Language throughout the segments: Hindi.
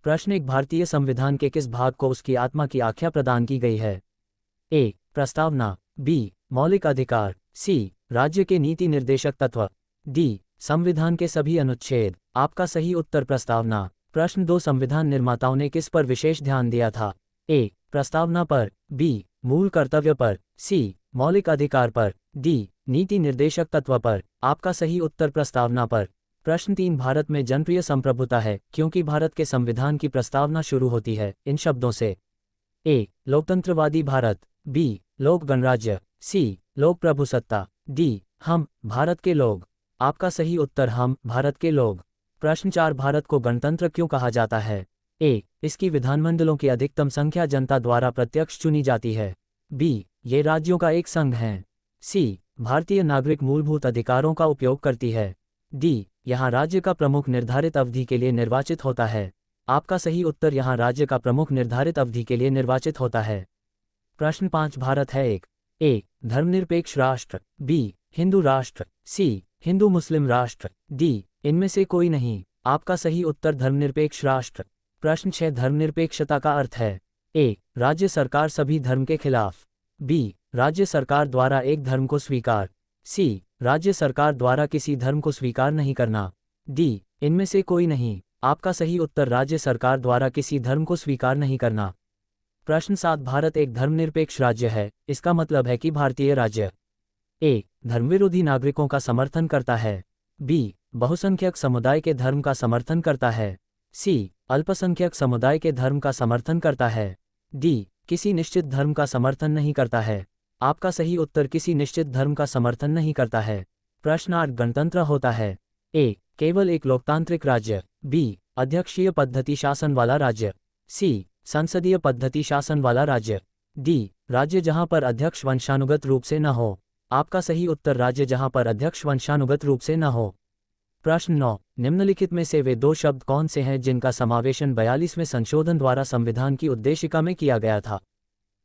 प्रश्न एक भारतीय संविधान के किस भाग को उसकी आत्मा की आख्या प्रदान की गई है? ए. प्रस्तावना, बी. मौलिक अधिकार, सी. राज्य के नीति निर्देशक तत्व, डी. संविधान के सभी अनुच्छेद। आपका सही उत्तर प्रस्तावना। प्रश्न 2 संविधान निर्माताओं ने किस पर विशेष ध्यान दिया था? ए. प्रस्तावना पर, बी. मूल कर्तव्य पर, सी. मौलिक अधिकार पर, डी. नीति निर्देशक तत्व पर। आपका सही उत्तर प्रस्तावना पर। प्रश्न 3 भारत में जनप्रिय संप्रभुता है क्योंकि भारत के संविधान की प्रस्तावना शुरू होती है इन शब्दों से? ए. लोकतंत्रवादी भारत, बी. लोक गणराज्य, सी. लोक प्रभुसत्ता, डी. हम भारत के लोग। आपका सही उत्तर हम भारत के लोग। प्रश्न 4 भारत को गणतंत्र क्यों कहा जाता है? ए. इसकी विधानमंडलों की अधिकतम संख्या जनता द्वारा प्रत्यक्ष चुनी जाती है, बी. ये राज्यों का एक संघ है, सी. भारतीय नागरिक मूलभूत अधिकारों का उपयोग करती है, डी. यहाँ राज्य का प्रमुख निर्धारित अवधि के लिए निर्वाचित होता है। आपका सही उत्तर यहाँ राज्य का प्रमुख निर्धारित अवधि के लिए निर्वाचित होता है। प्रश्न 5 भारत है एक ए. धर्मनिरपेक्ष राष्ट्र, बी. हिंदू राष्ट्र, सी. हिंदू मुस्लिम राष्ट्र, डी. इनमें से कोई नहीं। आपका सही उत्तर धर्मनिरपेक्ष राष्ट्र। प्रश्न 6 धर्मनिरपेक्षता का अर्थ है? ए. राज्य सरकार सभी धर्म के खिलाफ, बी. राज्य सरकार द्वारा एक धर्म को स्वीकार, सी. राज्य सरकार द्वारा किसी धर्म को स्वीकार नहीं करना, डी. इनमें से कोई नहीं। आपका सही उत्तर राज्य सरकार द्वारा किसी धर्म को स्वीकार नहीं करना। प्रश्न 7 भारत एक धर्मनिरपेक्ष राज्य है, इसका मतलब है कि भारतीय राज्य ए. धर्मविरोधी नागरिकों का समर्थन करता है, बी. बहुसंख्यक समुदाय के धर्म का समर्थन करता है, सी. अल्पसंख्यक समुदाय के धर्म का समर्थन करता है, डी. किसी निश्चित धर्म का समर्थन नहीं करता है। आपका सही उत्तर किसी निश्चित धर्म का समर्थन नहीं करता है। प्रश्न 8 गणतंत्र होता है? ए. केवल एक लोकतांत्रिक राज्य, बी. अध्यक्षीय पद्धति शासन वाला राज्य, सी. संसदीय पद्धति शासन वाला राज्य, डी. राज्य जहां पर अध्यक्ष वंशानुगत रूप से न हो। आपका सही उत्तर राज्य जहां पर अध्यक्ष वंशानुगत रूप से न हो। प्रश्न 9 निम्नलिखित में से वे दो शब्द कौन से हैं जिनका समावेशन 42वें संशोधन द्वारा संविधान की उद्देशिका में किया गया था?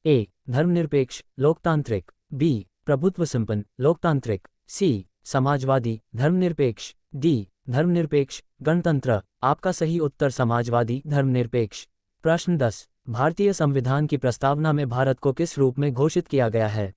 ए. धर्मनिरपेक्ष लोकतांत्रिक, बी. प्रभुत्व संपन्न लोकतांत्रिक, सी. समाजवादी धर्मनिरपेक्ष, डी. धर्मनिरपेक्ष गणतंत्र। आपका सही उत्तर समाजवादी धर्मनिरपेक्ष। प्रश्न 10 भारतीय संविधान की प्रस्तावना में भारत को किस रूप में घोषित किया गया है?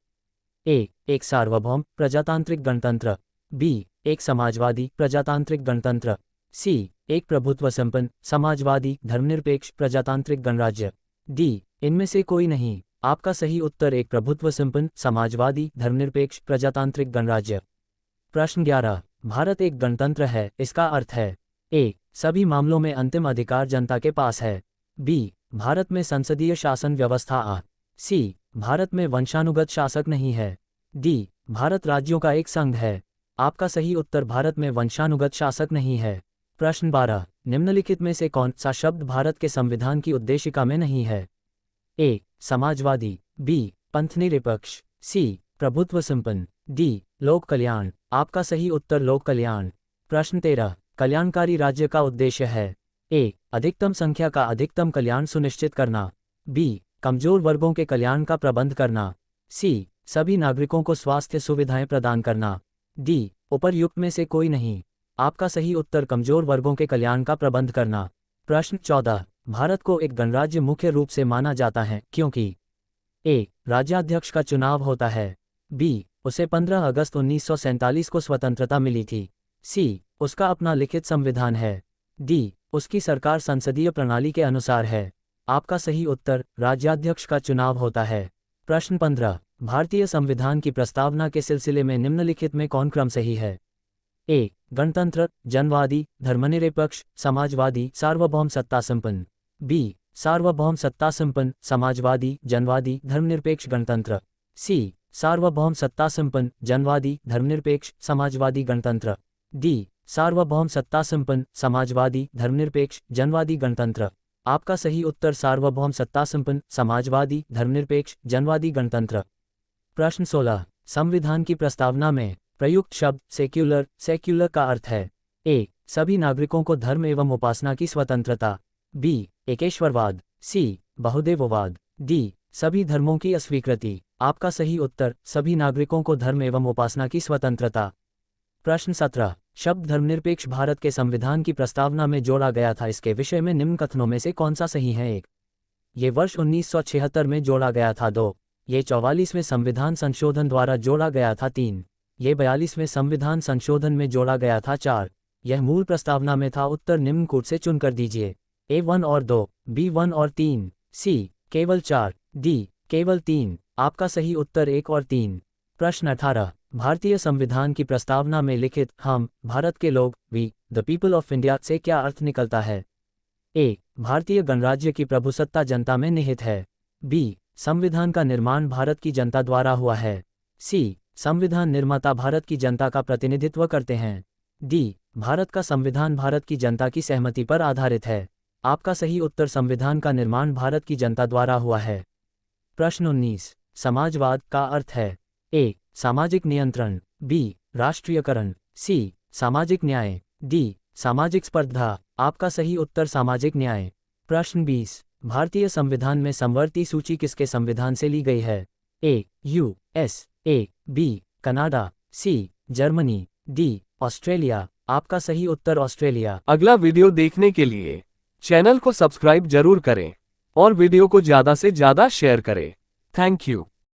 ए. एक सार्वभौम प्रजातांत्रिक गणतंत्र, बी. एक समाजवादी प्रजातांत्रिक गणतंत्र, सी. एक प्रभुत्व संपन्न समाजवादी धर्मनिरपेक्ष प्रजातांत्रिक गणराज्य, डी. इनमें से कोई नहीं। आपका सही उत्तर एक प्रभुत्व संपन्न समाजवादी धर्मनिरपेक्ष प्रजातांत्रिक गणराज्य। प्रश्न 11 भारत एक गणतंत्र है, इसका अर्थ है? ए. सभी मामलों में अंतिम अधिकार जनता के पास है, बी. भारत में संसदीय शासन व्यवस्था आ, सी. भारत में वंशानुगत शासक नहीं है, डी. भारत राज्यों का एक संघ है। आपका सही उत्तर भारत में वंशानुगत शासक नहीं है। प्रश्न 12 निम्नलिखित में से कौन सा शब्द भारत के संविधान की उद्देशिका में नहीं है? ए. समाजवादी, बी. पंथनिरपेक्ष, सी. प्रभुत्व संपन्न, डी. लोक कल्याण। आपका सही उत्तर लोक कल्याण। प्रश्न 13 कल्याणकारी राज्य का उद्देश्य है? ए. अधिकतम संख्या का अधिकतम कल्याण सुनिश्चित करना, बी. कमजोर वर्गों के कल्याण का प्रबंध करना, सी. सभी नागरिकों को स्वास्थ्य सुविधाएं प्रदान करना, डी. उपर्युक्त में से कोई नहीं। आपका सही उत्तर कमजोर वर्गों के कल्याण का प्रबंध करना। प्रश्न 14 भारत को एक गणराज्य मुख्य रूप से माना जाता है क्योंकि? ए. राज्याध्यक्ष का चुनाव होता है, बी. उसे 15 अगस्त 1947 को स्वतंत्रता मिली थी, सी. उसका अपना लिखित संविधान है, डी. उसकी सरकार संसदीय प्रणाली के अनुसार है। आपका सही उत्तर राज्याध्यक्ष का चुनाव होता है। प्रश्न 15 भारतीय संविधान की प्रस्तावना के सिलसिले में निम्नलिखित में कौन क्रम सही है? ए. गणतंत्र जनवादी धर्मनिरपेक्ष समाजवादी सार्वभौम सत्ता संपन्न, बी. सार्वभौम सत्ता संपन्न समाजवादी जनवादी धर्मनिरपेक्ष गणतंत्र, सी. सार्वभौम सत्ता संपन्न जनवादी धर्मनिरपेक्ष समाजवादी गणतंत्र, डी. सार्वभौम सत्ता संपन्न समाजवादी धर्मनिरपेक्ष जनवादी गणतंत्र। आपका सही उत्तर सार्वभौम सत्ता संपन्न समाजवादी धर्मनिरपेक्ष जनवादी गणतंत्र। प्रश्न 16 संविधान की प्रस्तावना में प्रयुक्त शब्द सेक्युलर का अर्थ है? ए. सभी नागरिकों को धर्म एवं उपासना की स्वतंत्रता, बी. एकेश्वरवाद, सी. बहुदेववाद, डी. सभी धर्मों की अस्वीकृति। आपका सही उत्तर सभी नागरिकों को धर्म एवं उपासना की स्वतंत्रता। प्रश्न 17। शब्द धर्मनिरपेक्ष भारत के संविधान की प्रस्तावना में जोड़ा गया था, इसके विषय में निम्न कथनों में से कौन सा सही है? 1। ये वर्ष 1976 में जोड़ा गया था। 2। ये 44वें संविधान संशोधन द्वारा जोड़ा गया था। 3। ये 42वें संविधान संशोधन में जोड़ा गया था। 4। यह मूल प्रस्तावना में था। उत्तर निम्न कूट से चुनकर दीजिए। A 1 और 2, B 1 और 3, C केवल 4, D केवल 3। आपका सही उत्तर 1 और 3। प्रश्न 18। भारतीय संविधान की प्रस्तावना में लिखित हम भारत के लोग we the people of India से क्या अर्थ निकलता है? A। भारतीय गणराज्य की प्रभुसत्ता जनता में निहित है। B। संविधान का निर्माण भारत की जनता द्वारा हुआ है। C। संविधान निर्माता भारत की जनता का प्रतिनिधित्व करते हैं। D। भारत का संविधान भारत की जनता की सहमति पर आधारित है। आपका सही उत्तर संविधान का निर्माण भारत की जनता द्वारा हुआ है। प्रश्न 19। समाजवाद का अर्थ है? A। सामाजिक नियंत्रण, B। राष्ट्रीयकरण, C। सामाजिक न्याय, D। सामाजिक स्पर्धा। आपका सही उत्तर सामाजिक न्याय। प्रश्न 20। भारतीय संविधान में समवर्ती सूची किसके संविधान से ली गई है? A। USA, B। Canada, C। Germany, D। Australia. आपका सही उत्तर ऑस्ट्रेलिया। अगला वीडियो देखने के लिए चैनल को सब्सक्राइब जरूर करें और वीडियो को ज़्यादा से ज़्यादा शेयर करें। Thank you.